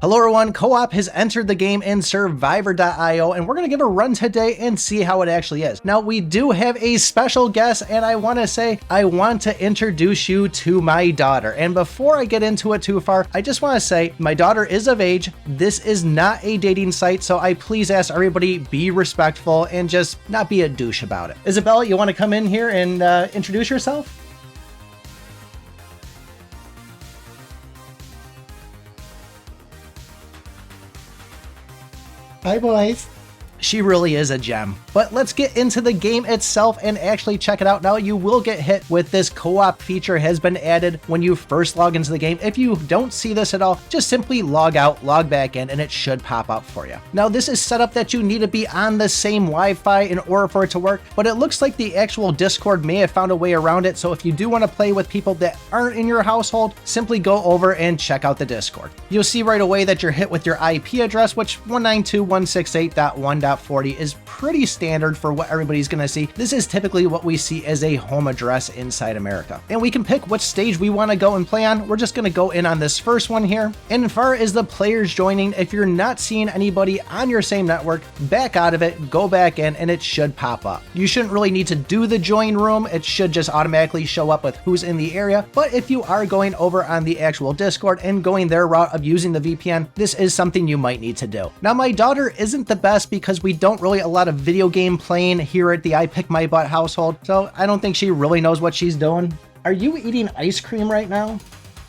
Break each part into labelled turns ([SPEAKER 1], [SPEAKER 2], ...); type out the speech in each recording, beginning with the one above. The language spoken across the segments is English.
[SPEAKER 1] Hello everyone, Co-op has entered the game in Survivor.io and we're going to give a run today and see how it actually is. Now we do have a special guest and I want to introduce you to my daughter. And before I get into it too far, I just want to say my daughter is of age. This is not a dating site, so I please ask everybody be respectful and just not be a douche about it. Isabella, you want to come in here and introduce yourself?
[SPEAKER 2] Hi, boys.
[SPEAKER 1] She really is a gem. But let's get into the game itself and actually check it out. Now you will get hit with this co-op feature has been added when you first log into the game. If you don't see this at all, just simply log out, log back in, and it should pop up for you. Now this is set up that you need to be on the same Wi-Fi in order for it to work, but it looks like the actual Discord may have found a way around it. So if you do want to play with people that aren't in your household, simply go over and check out the Discord. You'll see right away that you're hit with your IP address, which 192.168.1.40 is pretty standard for what everybody's going to see. This is typically what we see as a home address inside America. And we can pick which stage we want to go and play on. We're just going to go in on this first one here. And as far as the players joining, if you're not seeing anybody on your same network, back out of it, go back in, and it should pop up. You shouldn't really need to do the join room. It should just automatically show up with who's in the area. But if you are going over on the actual Discord and going their route of using the VPN, this is something you might need to do. Now, my daughter isn't the best because we don't really a lot of video game playing here at the iPICKmyBUTT household, so I don't think she really knows what she's doing. Are you eating ice cream right now?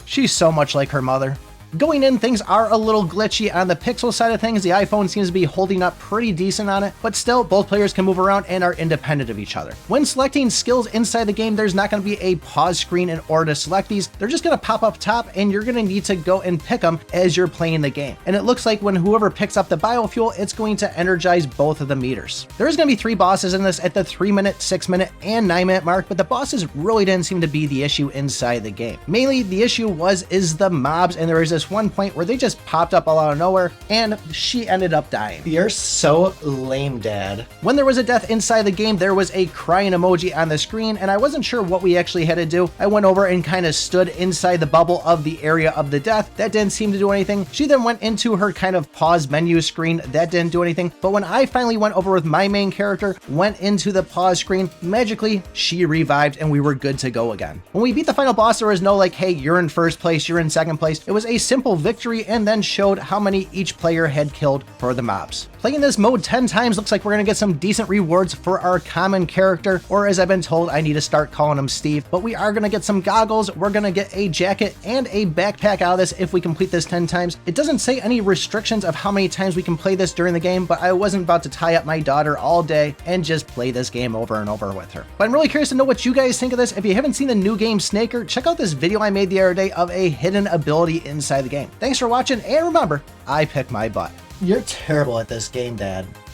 [SPEAKER 1] She's so much like her mother. Going in, things are a little glitchy on the pixel side of things. The iPhone seems to be holding up pretty decent on it, but still both players can move around and are independent of each other. When selecting skills inside the game, there's not going to be a pause screen in order to select these. They're just going to pop up top and you're going to need to go and pick them as you're playing the game. And it looks like when whoever picks up the biofuel, it's going to energize both of the meters. There is going to be 3 bosses in this at the 3-minute, 6-minute, and 9-minute mark, but the bosses really didn't seem to be the issue inside the game. Mainly the issue is the mobs, and there is this one point where they just popped up all out of nowhere and she ended up dying.
[SPEAKER 2] You're so lame, Dad.
[SPEAKER 1] When there was a death inside the game, there was a crying emoji on the screen and I wasn't sure what we actually had to do. I went over and kind of stood inside the bubble of the area of the death. That didn't seem to do anything. She then went into her kind of pause menu screen. That didn't do anything. But when I finally went over with my main character, went into the pause screen, magically she revived and we were good to go again. When we beat the final boss, there was no like, hey, you're in first place, you're in second place. It was a simple victory and then showed how many each player had killed for the mobs. Playing this mode 10 times looks like we're going to get some decent rewards for our common character, or as I've been told, I need to start calling him Steve, but we are going to get some goggles, we're going to get a jacket and a backpack out of this if we complete this 10 times. It doesn't say any restrictions of how many times we can play this during the game, but I wasn't about to tie up my daughter all day and just play this game over and over with her. But I'm really curious to know what you guys think of this. If you haven't seen the new game Snaker, check out this video I made the other day of a hidden ability inside the game. Thanks for watching, and remember, I pick my butt.
[SPEAKER 2] You're terrible at this game, Dad.